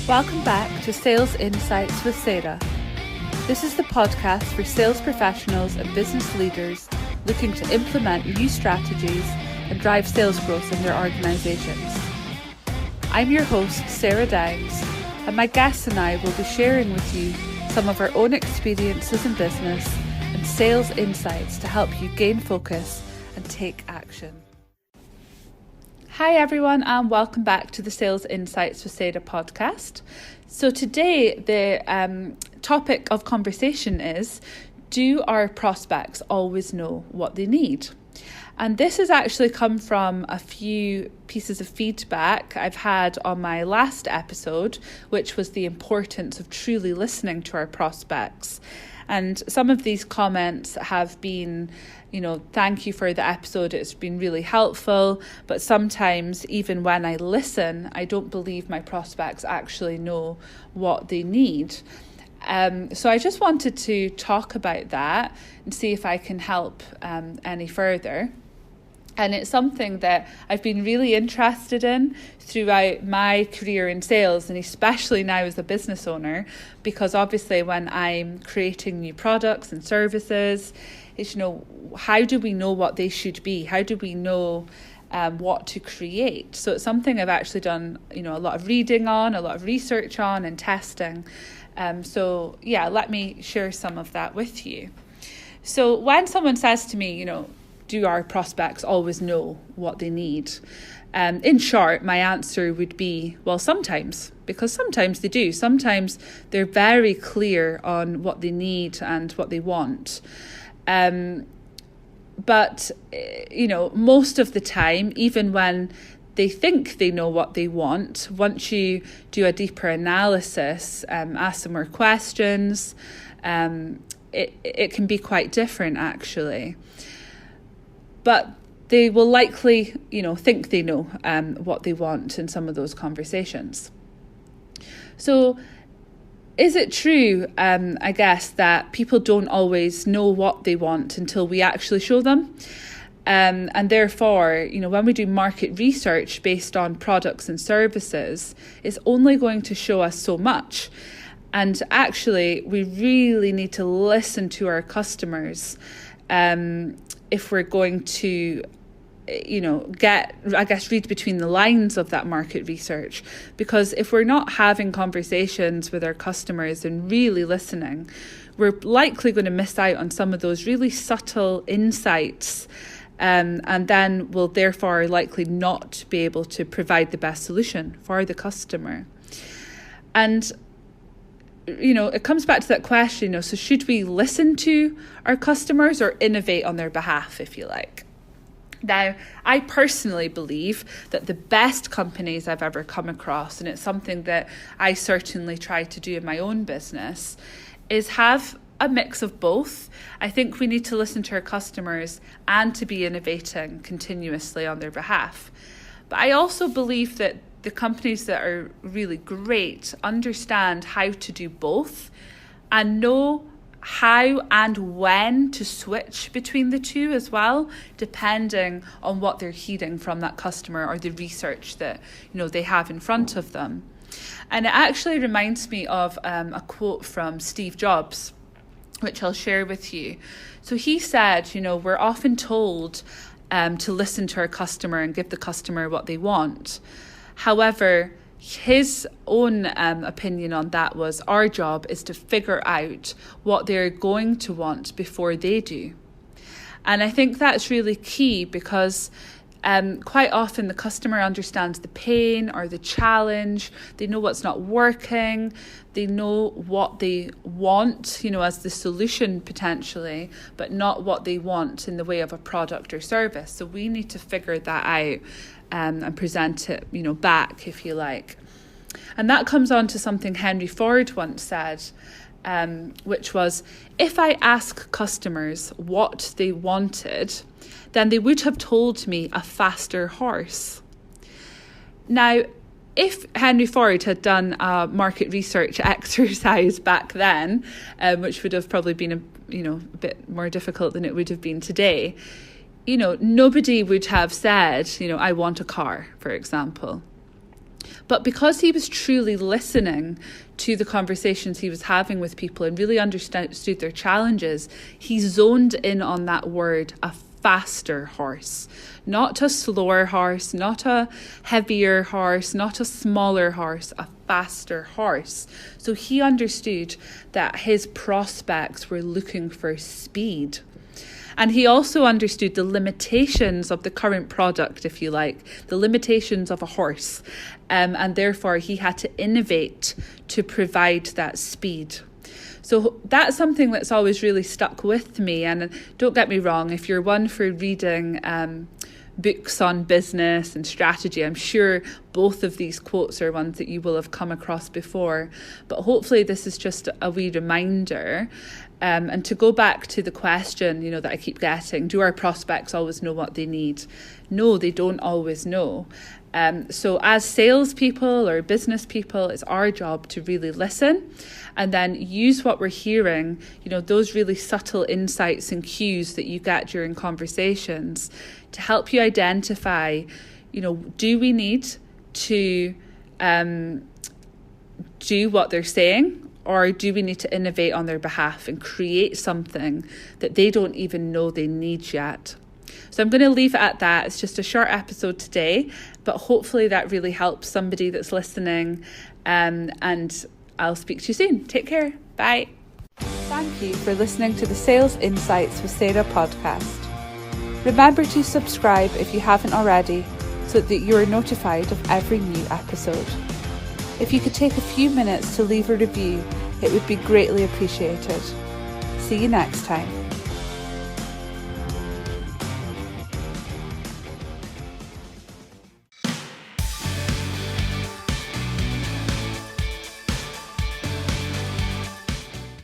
Welcome back to Sales Insights with Sarah. This is the podcast for sales professionals and business leaders looking to implement new strategies and drive sales growth in their organisations. I'm your host, Sarah Downs, and my guests and I will be sharing with you some of our own experiences in business and sales insights to help you gain focus and take action. Hi everyone, and welcome back to the Sales Insights with Sarah podcast. So today the topic of conversation is, do our prospects always know what they need? And this has actually come from a few pieces of feedback I've had on my last episode, which was the importance of truly listening to our prospects. And some of these comments have been, thank you for the episode, it's been really helpful. But sometimes even when I listen, I don't believe my prospects actually know what they need. So I just wanted to talk about that and see if I can help any further. And it's something that I've been really interested in throughout my career in sales, and especially now as a business owner, because obviously when I'm creating new products and services, it's, how do we know what they should be? How do we know what to create? So it's something I've actually done, a lot of reading on, a lot of research on and testing. Let me share some of that with you. So when someone says to me, do our prospects always know what they need? In short, my answer would be, well, sometimes, because sometimes they do. Sometimes they're very clear on what they need and what they want. But most of the time, even when they think they know what they want, once you do a deeper analysis, ask some more questions, it can be quite different actually. But they will likely, think they know what they want in some of those conversations. So is it true, I guess, that people don't always know what they want until we actually show them? And therefore, when we do market research based on products and services, it's only going to show us so much. And actually, we really need to listen to our customers if we're going to, read between the lines of that market research. Because if we're not having conversations with our customers and really listening, we're likely going to miss out on some of those really subtle insights, and then we'll therefore likely not be able to provide the best solution for the customer. And it comes back to that question, so should we listen to our customers or innovate on their behalf, if you like? Now, I personally believe that the best companies I've ever come across, and it's something that I certainly try to do in my own business, is have a mix of both. I think we need to listen to our customers and to be innovating continuously on their behalf. But I also believe that the companies that are really great understand how to do both and know how and when to switch between the two as well, depending on what they're hearing from that customer or the research that they have in front of them. And it actually reminds me of a quote from Steve Jobs, which I'll share with you. So he said, we're often told to listen to our customer and give the customer what they want. However, his own opinion on that was, our job is to figure out what they're going to want before they do. And I think that's really key, because quite often the customer understands the pain or the challenge. They know what's not working. They know what they want, as the solution potentially, but not what they want in the way of a product or service. So we need to figure that out and present it, back, if you like. And that comes on to something Henry Ford once said, which was, if I ask customers what they wanted, then they would have told me a faster horse. Now, if Henry Ford had done a market research exercise back then, which would have probably been a bit more difficult than it would have been today, nobody would have said, I want a car, for example. But because he was truly listening to the conversations he was having with people and really understood their challenges, he zoned in on that word, a faster horse, not a slower horse, not a heavier horse, not a smaller horse, a faster horse. So he understood that his prospects were looking for speed. And he also understood the limitations of the current product, if you like, the limitations of a horse. And therefore, he had to innovate to provide that speed. So that's something that's always really stuck with me. And don't get me wrong, if you're one for reading books on business and strategy, I'm sure both of these quotes are ones that you will have come across before. But hopefully this is just a wee reminder. And to go back to the question, that I keep getting, do our prospects always know what they need? No, they don't always know. So as salespeople or business people, it's our job to really listen and then use what we're hearing, those really subtle insights and cues that you get during conversations to help you identify, do we need to do what they're saying? Or do we need to innovate on their behalf and create something that they don't even know they need yet? So I'm going to leave it at that. It's just a short episode today, but hopefully that really helps somebody that's listening. And I'll speak to you soon. Take care. Bye. Thank you for listening to the Sales Insights with Sarah podcast. Remember to subscribe if you haven't already so that you are notified of every new episode. If you could take a few minutes to leave a review, it would be greatly appreciated. See you next time.